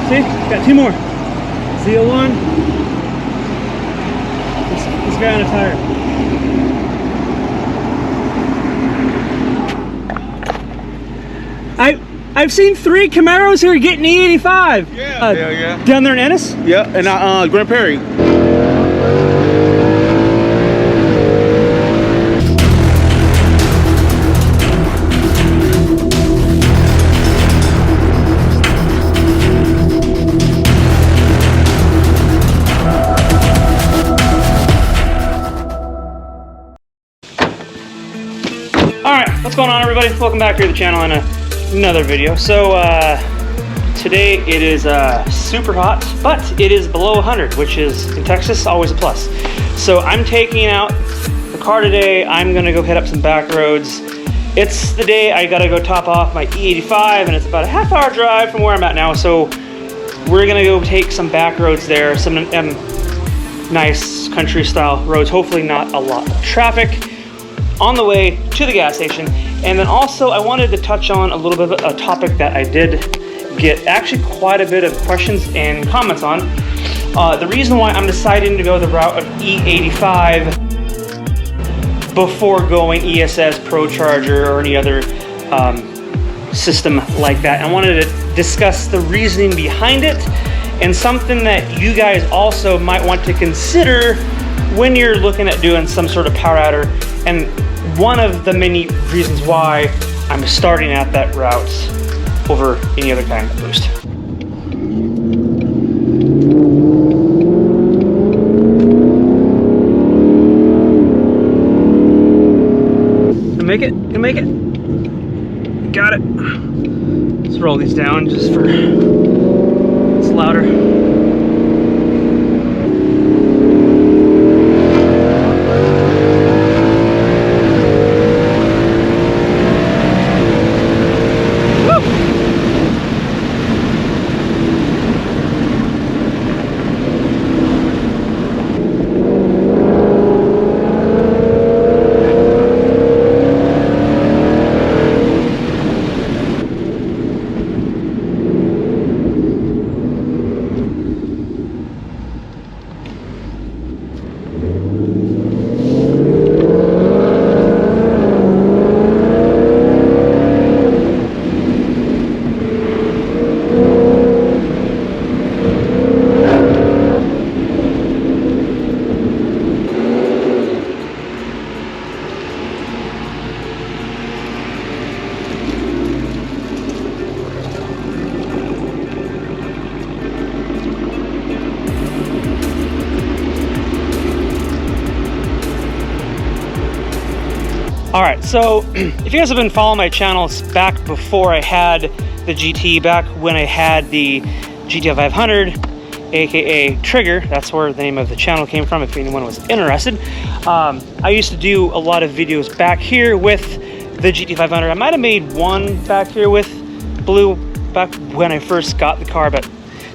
See, got 2 more. ZL1. This guy on a tire. I've seen 3 Camaros here getting E85. Yeah. Down there in Ennis? Yeah, and Grand Prairie. Alright, what's going on, everybody? Welcome back here to the channel and another video. So today it is super hot, but it is below 100, which is in Texas always a plus. So I'm taking out the car today. I'm gonna go hit up some back roads. It's the day I gotta go top off my E85, and it's about a half-hour drive from where I'm at now. So we're gonna go take some back roads there, some nice country style roads, hopefully not a lot of traffic, on the way to the gas station. And then also I wanted to touch on a little bit of a topic that I did get actually quite a bit of questions and comments on. The reason why I'm deciding to go the route of E85 before going ESS, Pro Charger, or any other system like that. I wanted to discuss the reasoning behind it and something that you guys also might want to consider when you're looking at doing some sort of power outer, and one of the many reasons why I'm starting at that route over any other kind of boost. Gonna make it, gonna make it. Got it. Let's roll these down just for, it's louder. All right, so if you guys have been following my channels back before I had the GT, back when I had the GT 500, aka Trigger, that's where the name of the channel came from if anyone was interested. I used to do a lot of videos back here with the GT 500. I might have made one back here with Blue back when I first got the car, but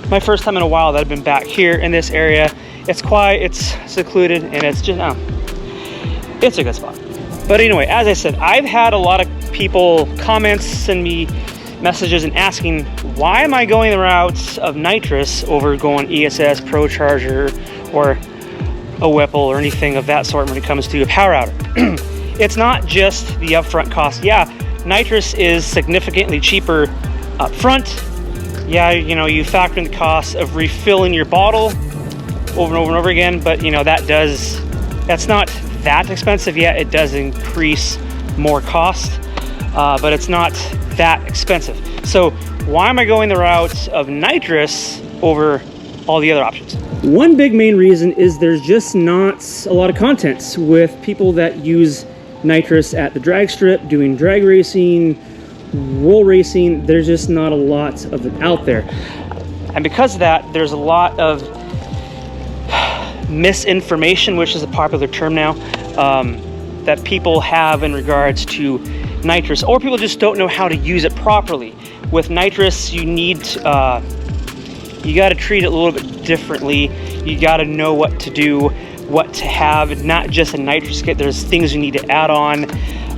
my first time in a while that I've been back here in this area. It's quiet, it's secluded, and it's just, it's a good spot. But anyway, as I said, I've had a lot of people comments, send me messages and asking, why am I going the routes of nitrous over going ESS, Pro Charger, or a Whipple, or anything of that sort when it comes to a power outer? It's not just the upfront cost. Yeah, nitrous is significantly cheaper up front. Yeah, you know, you factor in the cost of refilling your bottle over and over and over again, but you know, that's not that expensive. Yeah, it does increase more cost, but it's not that expensive. So why am I going the route of nitrous over all the other options? One big main reason is there's just not a lot of content with people that use nitrous at the drag strip, doing drag racing, roll racing. There's just not a lot of it out there. And because of that, there's a lot of misinformation, which is a popular term now, that people have in regards to nitrous, or people just don't know how to use it properly. With nitrous, you need you got to treat it a little bit differently. You got to know what to do, what to have, not just a nitrous kit. There's things you need to add on,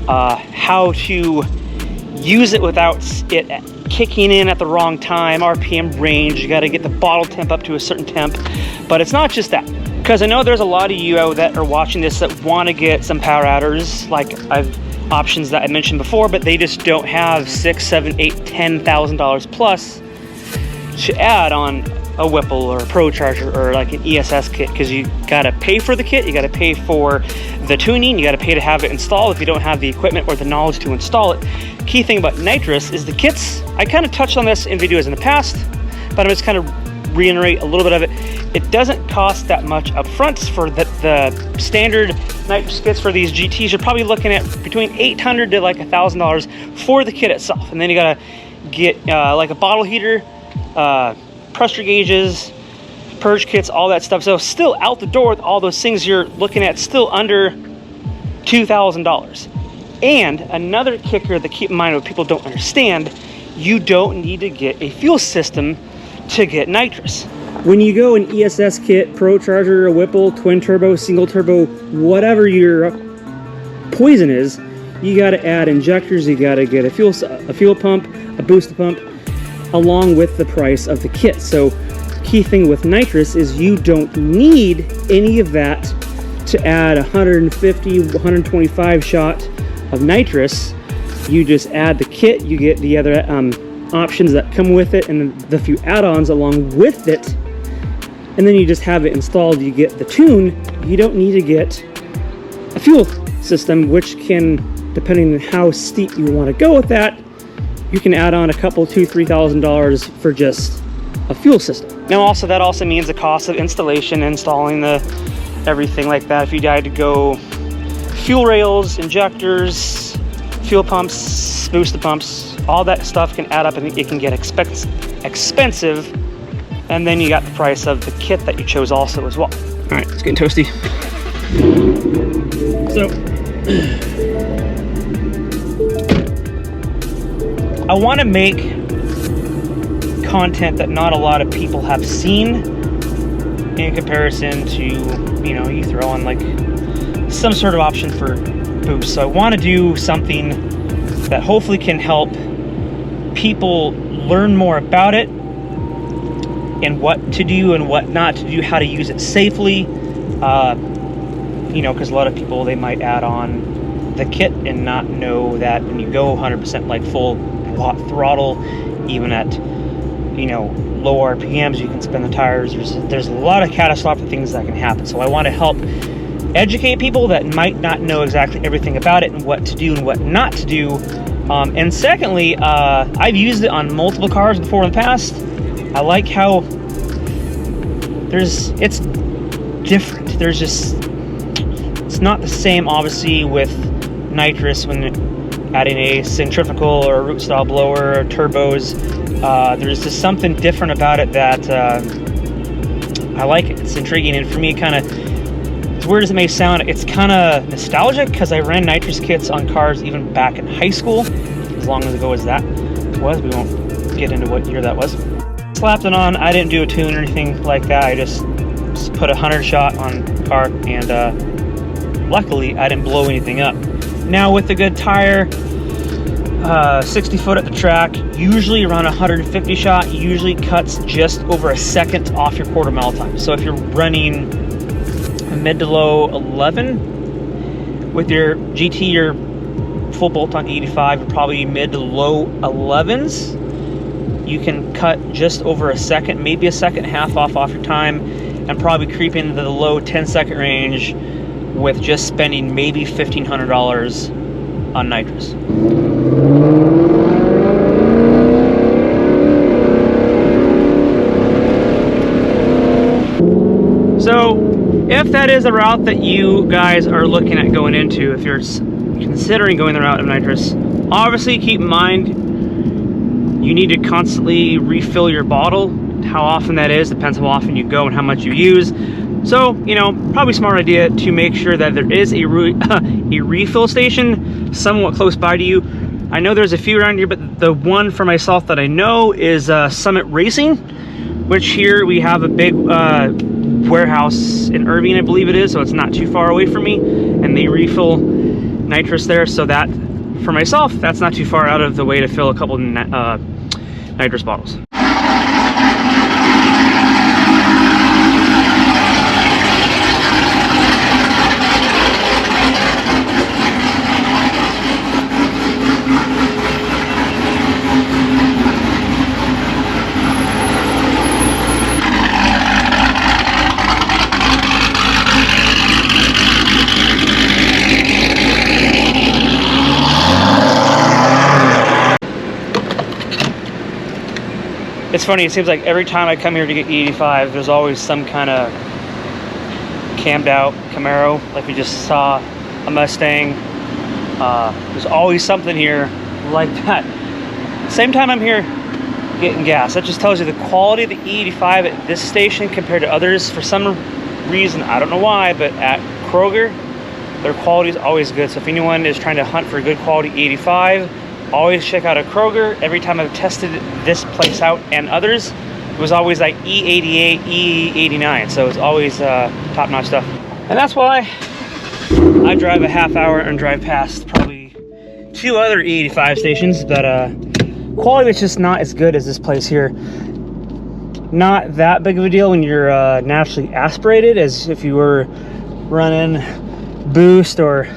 how to use it without it kicking in at the wrong time, RPM range, you got to get the bottle temp up to a certain temp. But it's not just that, because I know there's a lot of you out that are watching this that want to get some power adders, like options that I mentioned before, but they just don't have $6,000, $7,000, $8,000, $10,000 plus to add on a Whipple or a Pro Charger or like an ESS kit, because you got to pay for the kit, you got to pay for the tuning, you got to pay to have it installed if you don't have the equipment or the knowledge to install it. Key thing about nitrous is the kits. I kind of touched on this in videos in the past, but I'm just kind of reiterate a little bit of it. It doesn't cost that much up front for the standard nitrous kits for these GTs. You're probably looking at between $800 to like $1,000 for the kit itself, and then you gotta get like a bottle heater, pressure gauges, purge kits, all that stuff. So still out the door with all those things, you're looking at still under $2,000. And another kicker that keep in mind what people don't understand, you don't need to get a fuel system to get nitrous. When you go an ESS kit, Pro Charger, a Whipple, twin turbo, single turbo, whatever your poison is, you got to add injectors, you got to get a fuel pump, a booster pump, along with the price of the kit. So key thing with nitrous is you don't need any of that to add 150, 125 shot of nitrous. You just add the kit, you get the other options that come with it and the few add-ons along with it, and then you just have it installed. You get the tune. You don't need to get a fuel system, which can, depending on how steep you want to go with that, you can add on a couple, $2,000, $3,000 for just a fuel system. Now also, that also means the cost of installation, installing the everything like that. If you had to go fuel rails, injectors, fuel pumps, booster pumps, all that stuff can add up and it can get expensive. And then you got the price of the kit that you chose also as well. All right, it's getting toasty. So, I want to make content that not a lot of people have seen in comparison to, you know, you throw on like some sort of option for boost. So I want to do something that hopefully can help people learn more about it and what to do and what not to do, how to use it safely. You know, because a lot of people, they might add on the kit and not know that when you go 100% like full throttle, even at, you know, low RPMs, you can spin the tires. There's a lot of catastrophic things that can happen. So I want to help educate people that might not know exactly everything about it and what to do and what not to do. And secondly, I've used it on multiple cars before in the past. I like how it's different. It's not the same, obviously, with nitrous when adding a centrifugal or a root style blower or turbos. There's just something different about it that I like it. It's intriguing, and for me, kind of, as weird as it may sound, it's kind of nostalgic because I ran nitrous kits on cars even back in high school, as long as ago as that was. We won't get into what year that was. Slapped it on. I didn't do a tune or anything like that. I just put a 100 shot on the car, and luckily I didn't blow anything up. Now with a good tire, 60 foot at the track, usually around 150 shot, usually cuts just over a second off your quarter mile time. So if you're running a mid to low 11 with your GT, your full bolt on E85, you're probably mid to low 11s. You can cut just over a second, maybe a second and a half off your time, and probably creep into the low 10-second range with just spending maybe $1,500 on nitrous. So if that is a route that you guys are looking at going into, if you're considering going the route of nitrous, obviously keep in mind you need to constantly refill your bottle. How often that is depends how often you go and how much you use. So, you know, probably a smart idea to make sure that there is a refill station somewhat close by to you. I know there's a few around here, but the one for myself that I know is Summit Racing, which here we have a big warehouse in Irving, I believe it is, so it's not too far away from me, and they refill nitrous there. So that, for myself, that's not too far out of the way to fill a couple nitrous bottles. It's funny, it seems like every time I come here to get E85, there's always some kind of cammed out Camaro, like we just saw a Mustang. There's always something here like that. Same time I'm here getting gas. That just tells you the quality of the E85 at this station compared to others. For some reason, I don't know why, but at Kroger, their quality is always good. So if anyone is trying to hunt for a good quality E85, always check out a Kroger. Every time I've tested this place out and others, it was always like E88, E89. So it's always top-notch stuff. And that's why I drive a half hour and drive past probably 2 other E85 stations, but quality is just not as good as this place here. Not that big of a deal when you're naturally aspirated as if you were running boost or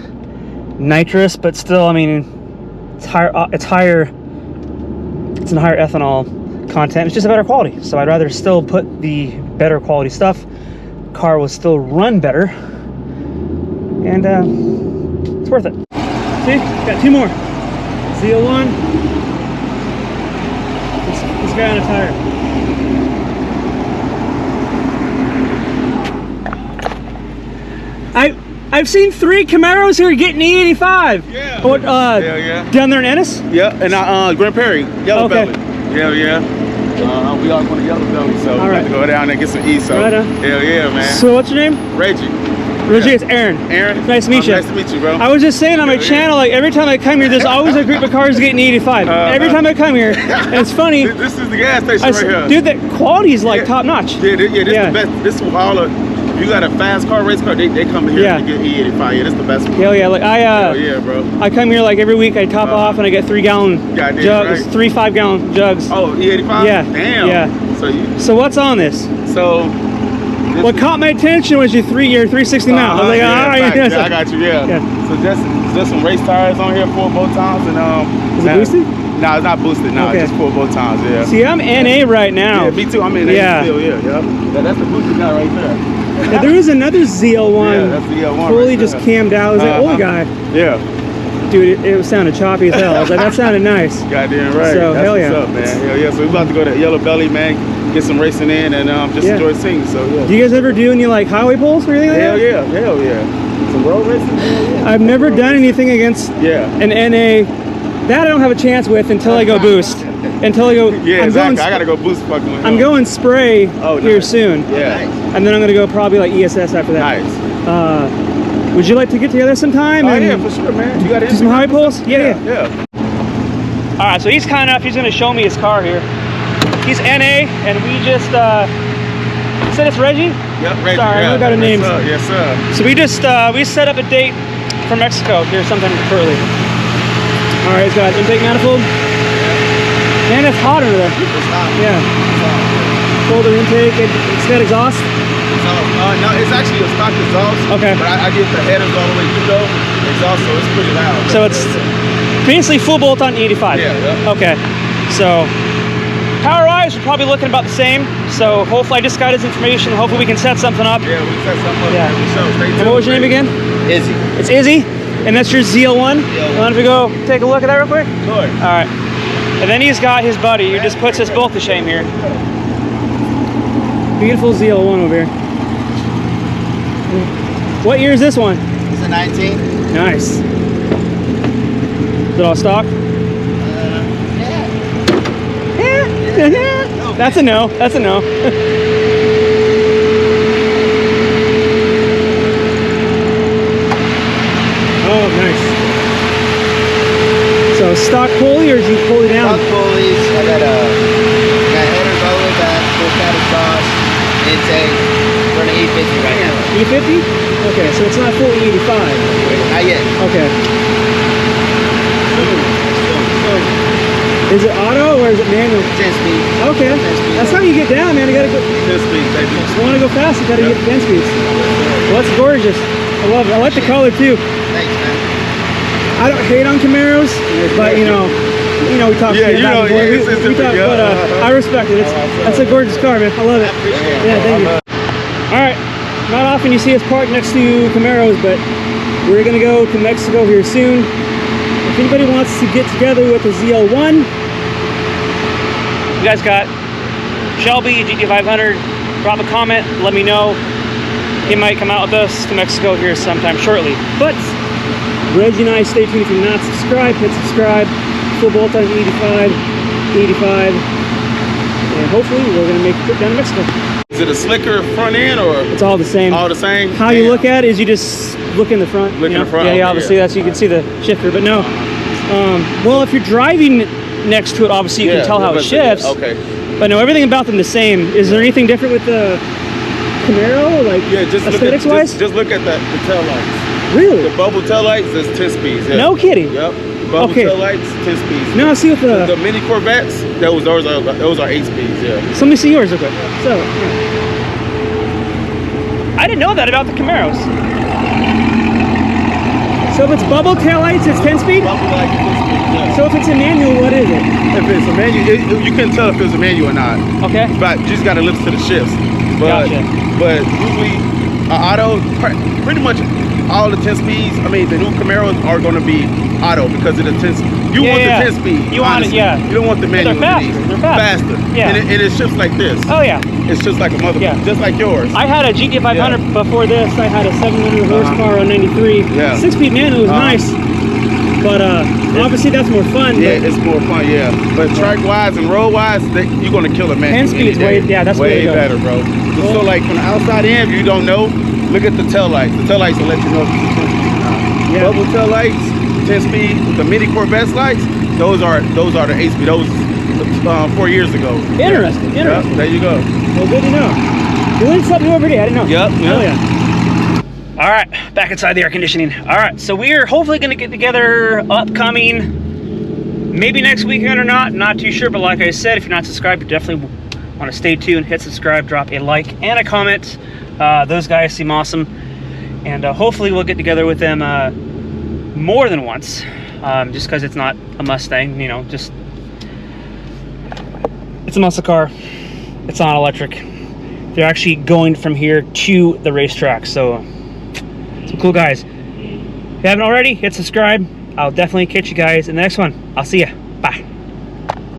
nitrous, but still, I mean, it's higher, it's in higher ethanol content. It's just a better quality. So I'd rather still put the better quality stuff. Car will still run better, and it's worth it. See, got 2 more. ZL1. This guy on a tire. I've seen 3 Camaros here getting E85. Yeah. What, Hell yeah. down there in Ennis? Yeah, and Grand Prairie, Yellow Okay. Belly. Hell yeah. We all want to Yellow Belly, so All we right. got to go down there and get some E. So Right on. hell yeah, man. So what's your name? Reggie. Reggie, it's Aaron. Aaron. Nice to meet you. Nice to meet you, bro. I was just saying on my Hell yeah. channel, like every time I come here, there's always a group of cars getting E85. Every time I come here, and it's funny. This is the gas station right here. Dude, that quality is like Yeah. top notch. Yeah, this the best. This is all of. You got a fast car, race car, they come here Yeah. to get E85. Yeah, this is the best one. Hell yeah, like Hell yeah, bro. I come here like every week. I top off and I get 3-gallon Goddamn jugs, right. 3 5-gallon jugs. Oh, E85? Yeah. Damn. Yeah. So you. So what's on this? So. What caught my attention was your 360 mount. I was like, yeah, all right, facts. yeah, Yeah, I got you. Yeah. Yeah. So just some race tires on here, 4 bolt times, and Is it boosted? No, it's not boosted. No, Okay. just 4 bolt times. Yeah. See, I'm NA right now. Yeah, me too. I'm in Yeah. still. Yeah. That's the boosted guy right there. Yeah, there is another ZL1. Yeah, that's the ZL1 fully right just there. cammed out. It was that old guy. Yeah. Dude, it sounded choppy as hell. I was like, that sounded nice. Goddamn right. So, That's hell yeah. what's up, man. Hell yeah. So we're about to go to Yellow Belly, man. Get some racing in and just Yeah. enjoy singing. So yeah. Do you guys ever do any like highway pulls or anything like Hell that? yeah. Hell yeah. Some road racing. Hell yeah. I've never done anything against Yeah. an NA. That I don't have a chance with until I go boost. Until I go. Yeah, I'm exactly. Going, I gotta go boost fucking with him. I'm going spray Oh, here nice. soon. Yeah. And then I'm gonna go probably like ESS after that. Nice. Would you like to get together sometime? Oh and yeah, for sure, man. You got do some highway pulls? Yeah. Yeah. All right, so he's kind enough. He's gonna show me his car here. He's NA, and we just said it's Reggie. Yep, Reggie. Sorry, I got a name. Yes, sir. Yes, sir. So we just we set up a date for Mexico here sometime shortly. All right, he's got intake manifold. Man, it's hot under there. It's hot. Yeah. It's hot. Folder intake, it's got exhaust. No, it's actually a stock exhaust. Okay. But I get the headers all the way through though. Exhaust, so it's pretty loud. So it's basically full bolt on E85. Yeah. Okay. So power-wise, we're probably looking about the same. So hopefully I just got his information. Hopefully we can set something up. Yeah, we set something up. Yeah. For sure. Stay tuned. And what was your name again? Izzy. It's Izzy, and that's your ZL1. ZL1. Want to go take a look at that real quick? Sure. All right. And then he's got his buddy who just puts us both to shame here. Beautiful ZL1 over here. What year is this one? It's a 19. Nice. Is it all stock? Yeah. That's a no. That's a no. Oh, nice. So stock pulley, or did you pull it down? Stock pulleys. I got headers all the way back, full cat exhaust, intake. Running E50 right now. E50? Okay, so it's not full E85. Not yet. Okay. Is it auto or is it manual? 10-speed. Okay. 10-speed. That's how you get down, man. You gotta go. 10 speed, baby. If you want to go fast, you gotta Yep. get 10 speeds. Well, that's gorgeous. I love it. I like the color too. Thanks, man. I don't hate on Camaros, but you know, we talk. Yeah, you know, yeah, it's we talk, different, but I respect it. That's a gorgeous car, man. I love it. Yeah, thank you. All right, not often you see us parked next to Camaros, but we're gonna go to Mexico here soon. If anybody wants to get together with a ZL1, you guys got Shelby GT500. Drop a comment, let me know. He might come out with us to Mexico here sometime shortly. But Reggie and I, stay tuned. If you're not subscribed, hit subscribe. Full bolt on E85, and hopefully we're gonna make a trip down to Mexico. Is it a slicker front end or It's all the same. all the same? How you look at it is you just look in the front. Look in the front, Yeah, okay, obviously yeah. that's, you can see the shifter, but no. Well, if you're driving next to it, obviously you can tell how it shifts. Okay. But no, everything about them the same. Is there anything different with the Camaro, like Yeah, just look at, aesthetics wise? just look at the tail lights. Really? The bubble tail lights is 10 speeds. Yeah. No kidding. Yep. Bubble Okay. tail lights, 10 speeds. Now I see with The mini Corvettes, those are 8 speeds. Yeah. so let me see yours real quick. So, I didn't know that about the Camaros. So if it's bubble taillights, it's 10 speed? Bubble lights, 10 speeds. Yeah. So if it's a manual, what is it? If it's a manual, you couldn't tell if it's a manual or not. Okay. But you just got to listen to the shifts. But, Gotcha. but usually, auto, pretty much all the 10 speeds, I mean, the new Camaros are going to be auto because of the 10 speed. You want the 10 speed. You want it, honestly. yeah. You don't want the manual. They're faster. They're faster. Yeah. And it shifts like this. Oh yeah. It's just like a mother, Yeah. just like yours. I had a GT500 before this. I had a 700 horsepower on 93. Yeah. 6-speed manual was nice. But obviously that's more fun. Yeah, but it's more fun, yeah. But track-wise and road-wise, you're going to kill it, man. 10 speed's way, yeah, that's way way to go. better, bro. So like from the outside in, if you don't know, look at the tail lights. The tail lights will let you know if it's 10 speed or not. Yeah. Bubble tail lights, 10 speed. With the mini Corvette lights, those are the 8 speed. Those 4 years ago. Interesting. Yeah, there you go. Well, good to know. You learned something new every day. I didn't know. Yep. Oh yeah. All right, back inside the air conditioning. All right, so we are hopefully going to get together upcoming, maybe next weekend or not too sure. But like I said, if you're not subscribed, you definitely want to stay tuned, hit subscribe, drop a like and a comment. Those guys seem awesome, and hopefully we'll get together with them more than once, just because it's not a Mustang, you know, just it's a muscle car. It's not electric. They're actually going from here to the racetrack, so some cool guys. If you haven't already, hit subscribe. I'll definitely catch you guys in the next one. I'll see ya. Bye.